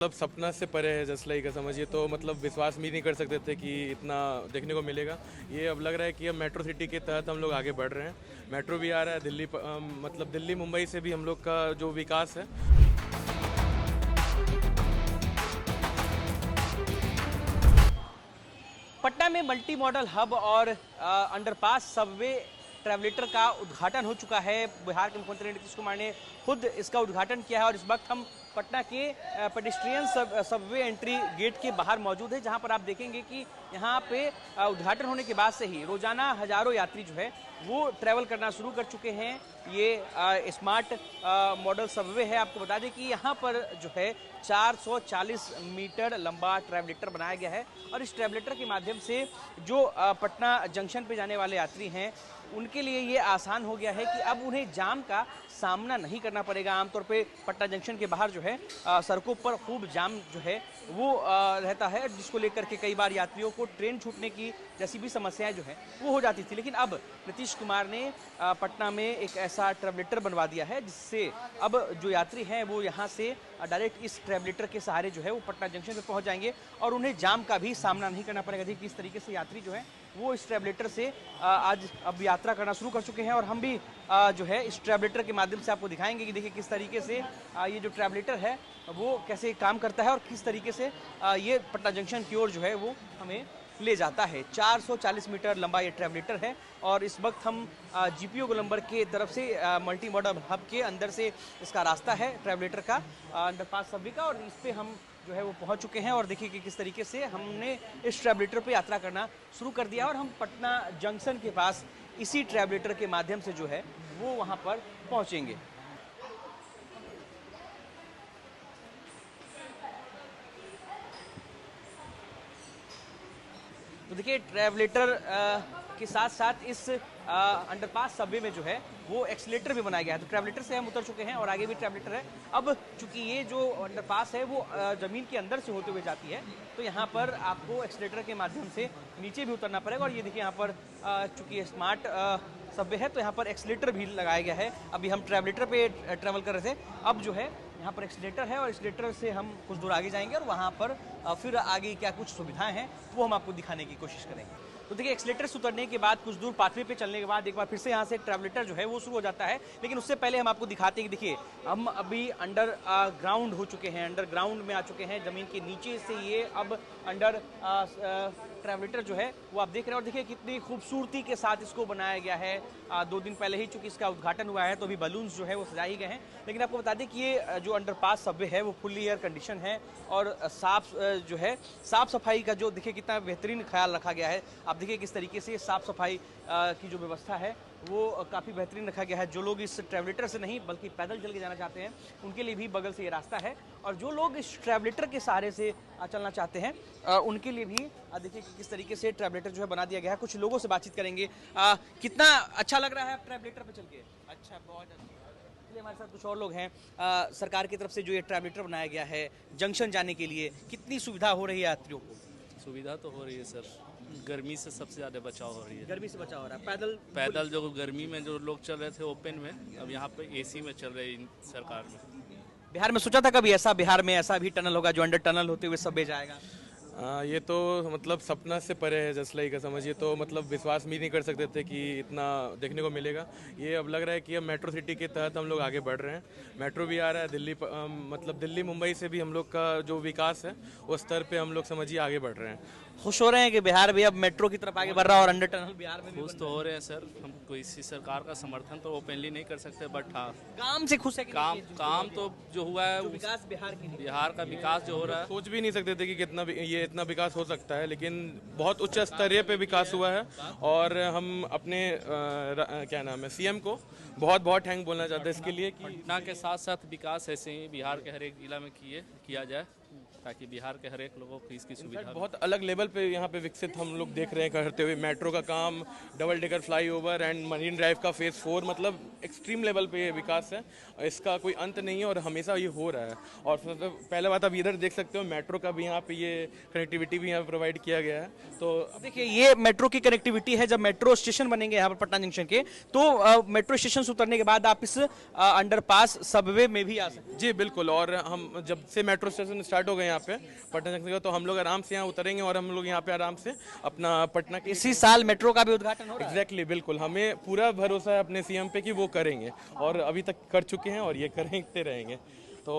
मतलब सपना से परे है जसलाई का, समझिए। तो मतलब विश्वास भी नहीं कर सकते थे कि इतना देखने को मिलेगा। ये अब लग रहा है कि अब मेट्रो सिटी के तहत हम लोग आगे बढ़ रहे हैं। मेट्रो भी आ रहा है दिल्ली मतलब दिल्ली मुंबई से भी हम लोग का जो विकास है। पटना में मल्टी मॉडल हब और अंडरपास सबवे ट्रैवलेटर का उद्घाटन हो चुका है। बिहार के मुख्यमंत्री नीतीश कुमार ने खुद इसका उद्घाटन किया है और इस वक्त हम पटना के पेडिस्ट्रियन सबवे एंट्री गेट के बाहर मौजूद है, जहां पर आप देखेंगे कि यहां पे उद्घाटन होने के बाद से ही रोजाना हजारों यात्री जो है वो ट्रैवल करना शुरू कर चुके हैं। ये स्मार्ट मॉडल सबवे है। आपको बता दें कि यहाँ पर जो है 440 मीटर लंबा ट्रैवलेटर बनाया गया है और इस ट्रैवलेटर के माध्यम से जो पटना जंक्शन पे जाने वाले यात्री हैं उनके लिए ये आसान हो गया है कि अब उन्हें जाम का सामना नहीं करना पड़ेगा। आमतौर पे पटना जंक्शन के बाहर जो है सड़कों पर खूब जाम जो है वो रहता है, जिसको लेकर के कई बार यात्रियों को ट्रेन छूटने की जैसी भी समस्याएं जो है वो हो जाती थी। लेकिन अब नीतीश कुमार ने पटना में एक ऐसा ट्रैवलेटर बनवा दिया है जिससे अब जो यात्री हैं वो यहाँ से डायरेक्ट इस ट्रैवलेटर के सहारे जो है वो पटना जंक्शन पे पहुँच जाएंगे और उन्हें जाम का भी सामना नहीं करना पड़ेगा। देखिए किस तरीके से यात्री जो है वो इस ट्रैवलेटर से आज अब यात्रा करना शुरू कर चुके हैं और हम भी जो है इस ट्रैवलेटर के माध्यम से आपको दिखाएंगे कि देखिए किस तरीके से ये जो ट्रैवलेटर है वो कैसे काम करता है और किस तरीके से ये पटना जंक्शन की ओर जो है वो हमें ले जाता है। 440 मीटर लंबा ये ट्रैवलेटर है और इस वक्त हम जीपीओ गोलंबर के तरफ से मल्टी मॉडल हब के अंदर से इसका रास्ता है ट्रैवलेटर का अंडरपास सबवे का, और इस पे हम जो है वो पहुंच चुके हैं और देखिए कि किस तरीके से हमने इस ट्रैवलेटर पे यात्रा करना शुरू कर दिया और हम पटना जंक्शन के पास इसी ट्रैवलेटर के माध्यम से जो है वो वहां पर पहुंचेंगे। तो देखिए ट्रैवलेटर के साथ साथ इस अंडरपास सबवे में जो है वो एक्सीलेटर भी बनाया गया है। तो ट्रैवलेटर से हम उतर चुके हैं और आगे भी ट्रैवलेटर है। अब चूंकि ये जो अंडरपास है वो जमीन के अंदर से होते हुए जाती है तो यहाँ पर आपको एक्सीलेटर के माध्यम से नीचे भी उतरना पड़ेगा। और ये देखिए यहाँ पर चूंकि स्मार्ट सबवे है तो यहाँ पर एक्सीलेटर भी लगाया गया है। अभी हम ट्रैवलेटर पे ट्रैवल कर रहे थे, अब जो है यहाँ पर एक्सीलेटर है और एक्सीलेटर से हम कुछ दूर आगे जाएंगे और वहाँ पर फिर आगे क्या कुछ सुविधाएं हैं वो हम आपको दिखाने की कोशिश करेंगे। तो देखिए एक्सीलेटर से उतरने के बाद कुछ दूर पाथवे पे चलने के बाद एक बार फिर से यहाँ से ट्रैवलेटर जो है वो शुरू हो जाता है। लेकिन उससे पहले हम आपको दिखाते हैं कि देखिए हम अभी अंडर ग्राउंड हो चुके हैं, अंडरग्राउंड में आ चुके हैं। जमीन के नीचे से ये अब अंडर ट्रैवलेटर जो है वो आप देख रहे हैं और देखिए कितनी खूबसूरती के साथ इसको बनाया गया है। 2 दिन पहले ही चूंकि इसका उद्घाटन हुआ है तो अभी बलून्स जो है वो सजाए गए हैं। लेकिन आपको बता दें कि ये जो अंडरपास सबवे है वो फुल्ली एयर कंडीशन है और साफ जो है साफ सफाई का जो देखिए कितना बेहतरीन ख्याल रखा गया है। आप देखिए किस तरीके से साफ सफाई की जो व्यवस्था है वो काफ़ी बेहतरीन रखा गया है। जो लोग इस ट्रैवलेटर से नहीं बल्कि पैदल चल के जाना चाहते हैं उनके लिए भी बगल से ये रास्ता है और जो लोग इस ट्रैवलेटर के सहारे से चलना चाहते हैं उनके लिए भी देखिए कि किस तरीके से ट्रैवलेटर जो है बना दिया गया है। कुछ लोगों से बातचीत करेंगे। कितना अच्छा लग रहा है ट्रैवलेटर पे चल के? अच्छा, बहुत अच्छा। हमारे साथ कुछ और लोग हैं। सरकार की तरफ से जो ये ट्रैवलेटर बनाया गया है जंक्शन जाने के लिए कितनी सुविधा हो रही है यात्रियों को? सुविधा तो हो रही है सर, गर्मी से सबसे ज़्यादा बचाव हो रही है। गर्मी से बचाव हो रहा है। पैदल जो गर्मी में जो लोग चल रहे थे ओपन में, अब यहाँ पे एसी में चल रहे हैं सरकार में। बिहार में सोचा था कभी ऐसा बिहार में ऐसा भी टनल होगा जो अंडर टनल होते हुए सबवे जाएगा? ये तो मतलब सपना से परे है जसलाई का, समझिए। तो मतलब विश्वास भी नहीं कर सकते थे कि इतना देखने को मिलेगा। ये अब लग रहा है कि अब मेट्रो सिटी के तहत हम लोग आगे बढ़ रहे हैं। मेट्रो भी आ रहा है दिल्ली मतलब दिल्ली मुंबई से भी हम लोग का जो विकास है उस स्तर पे हम लोग समझिए आगे बढ़ रहे हैं। खुश हो रहे हैं कि बिहार भी अब मेट्रो की तरफ आगे बढ़ रहा है और अंडर टनल बिहार में भी खुश तो हो रहे हैं सर। हम कोई इसी सरकार का समर्थन तो ओपनली नहीं कर सकते, बट हाँ काम से खुश है कि काम तो जो हुआ है विकास बिहार की बिहार का विकास जो हो रहा है। सोच भी नहीं सकते थे कि कितना ये इतना विकास हो सकता है, लेकिन बहुत उच्च स्तरीय पे विकास हुआ है और हम अपने क्या नाम है सीएम को बहुत बहुत थैंक बोलना चाहते हैं इसके लिए कि पटना के साथ साथ विकास ऐसे ही बिहार के हर एक जिला में किया जाए ताकि बिहार के हर एक लोगों को इसकी सुविधा बहुत अलग लेवल पे यहाँ पे विकसित हम लोग देख रहे हैं करते हुए। मेट्रो का काम, double decker flyover and marine drive का फेज़ 4, मतलब एक्सट्रीम लेवल पे ये विकास है। इसका कोई अंत नहीं है और हमेशा ये हो रहा है। और मतलब पहले बात आप इधर देख सकते हो, मेट्रो का भी यहाँ पे ये कनेक्टिविटी भी यहाँ प्रोवाइड किया गया है। तो देखिए ये मेट्रो की कनेक्टिविटी है। जब मेट्रो स्टेशन बनेंगे यहाँ पर पटना जंक्शन के, तो मेट्रो स्टेशन से उतरने के बाद आप इस अंडरपास सबवे में भी आ सकते हैं। जी बिल्कुल, और हम जब से मेट्रो स्टेशन स्टार्ट हो गए यहाँ पे पटना जंक्शन का, तो हम लोग आराम से यहाँ उतरेंगे और हम लोग यहाँ पे आराम से अपना पटना के इसी साल मेट्रो का भी उद्घाटन हो रहा है। एग्जैक्टली बिल्कुल, हमें पूरा भरोसा है अपने सीएम पे कि वो करेंगे और अभी तक कर चुके हैं और ये करते रहेंगे। तो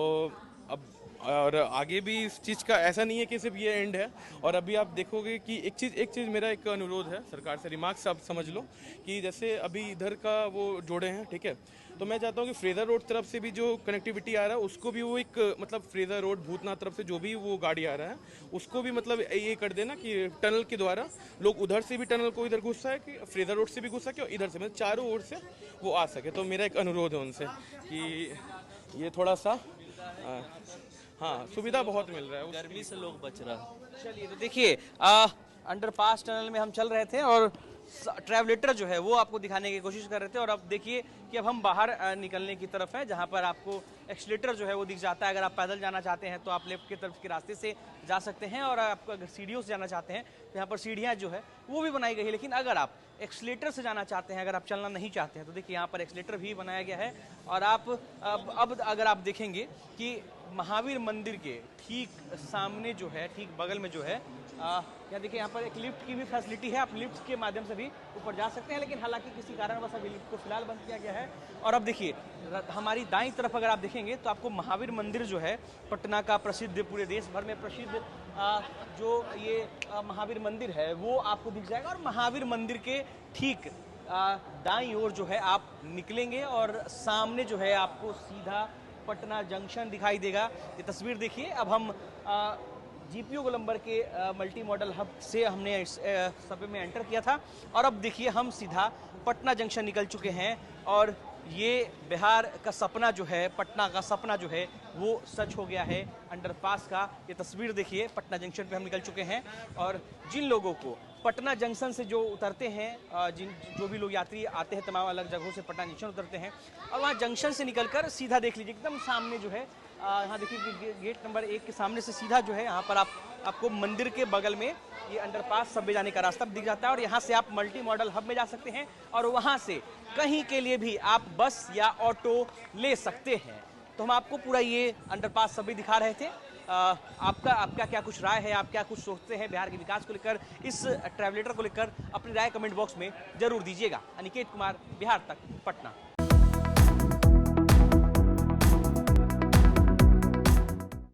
अब और आगे भी इस चीज़ का ऐसा नहीं है कि सिर्फ ये एंड है। और अभी आप देखोगे कि एक चीज़ मेरा एक अनुरोध है सरकार से, रिमार्क्स आप समझ लो कि जैसे अभी इधर का वो जोड़े हैं, ठीक है, तो मैं चाहता हूँ कि फ्रेजर रोड तरफ से भी जो कनेक्टिविटी आ रहा है उसको भी वो एक मतलब फ्रेजर रोड भूतनाथ तरफ से जो भी वो गाड़ी आ रहा है उसको भी मतलब ये कर देना कि टनल के द्वारा लोग उधर से भी टनल को इधर घुस सके, कि फ्रेजर रोड से भी घुस सके और इधर से, मतलब चारों ओर से वो आ सके। तो मेरा एक अनुरोध है उनसे कि ये थोड़ा सा हाँ सुविधा बहुत मिल रहा है। गर्मी से लोग बच रहा है। चलिए तो देखिए अंडरपास टनल में हम चल रहे थे और ट्रैवलेटर जो है वो आपको दिखाने की कोशिश कर रहे थे। और अब देखिए कि अब हम बाहर निकलने की तरफ है, जहां पर आपको एक्सीलेटर जो है वो दिख जाता है। अगर आप पैदल जाना चाहते हैं तो आप लेफ्ट की तरफ के रास्ते से जा सकते हैं, और आपको अगर सीढ़ियों से जाना चाहते हैं तो यहाँ पर सीढ़ियाँ जो है वो भी बनाई गई है। लेकिन अगर आप एक्सीलेटर से जाना चाहते हैं, अगर आप चलना नहीं चाहते हैं, तो देखिए यहाँ पर एक्सीलेटर भी बनाया गया है। और आप अब अगर आप देखेंगे कि महावीर मंदिर के ठीक सामने जो है, ठीक बगल में जो है, यहाँ देखिए यहाँ पर एक लिफ्ट की भी फैसिलिटी है। आप लिफ्ट के माध्यम से भी ऊपर जा सकते हैं, लेकिन हालांकि किसी कारणवश अभी लिफ्ट को फिलहाल बंद किया गया है। और अब देखिए हमारी दाईं तरफ अगर आप देखेंगे तो आपको महावीर मंदिर जो है पटना का प्रसिद्ध, पूरे देश भर में प्रसिद्ध जो ये महावीर मंदिर है वो आपको दिख जाएगा। और महावीर मंदिर के ठीक दाईं ओर जो है आप निकलेंगे और सामने जो है आपको सीधा पटना जंक्शन दिखाई देगा। ये तस्वीर देखिए। अब हम जीपीओ गोलंबर के मल्टी मॉडल हब से हमने इस सबवे में एंटर किया था, और अब देखिए हम सीधा पटना जंक्शन निकल चुके हैं। और ये बिहार का सपना जो है, पटना का सपना जो है वो सच हो गया है अंडरपास का। ये तस्वीर देखिए, पटना जंक्शन पे हम निकल चुके हैं। और जिन लोगों को पटना जंक्शन से जो उतरते हैं, जो भी लोग यात्री आते हैं तमाम अलग जगहों से पटना जंक्शन उतरते हैं, और वहाँ जंक्शन से निकलकर सीधा देख लीजिए एकदम सामने जो है, यहाँ देखिए गेट नंबर 1 के सामने से सीधा जो है यहाँ पर आपको मंदिर के बगल में ये अंडरपास सबवे जाने का रास्ता दिख जाता है। और यहाँ से आप मल्टी मॉडल हब में जा सकते हैं, और वहाँ से कहीं के लिए भी आप बस या ऑटो ले सकते हैं। तो हम आपको पूरा ये अंडरपास सबवे दिखा रहे थे। आपका क्या कुछ राय है, आप क्या कुछ सोचते हैं बिहार के विकास को लेकर, इस ट्रैवलेटर को लेकर अपनी राय कमेंट बॉक्स में जरूर दीजिएगा। अनिकेत कुमार, बिहार तक, पटना।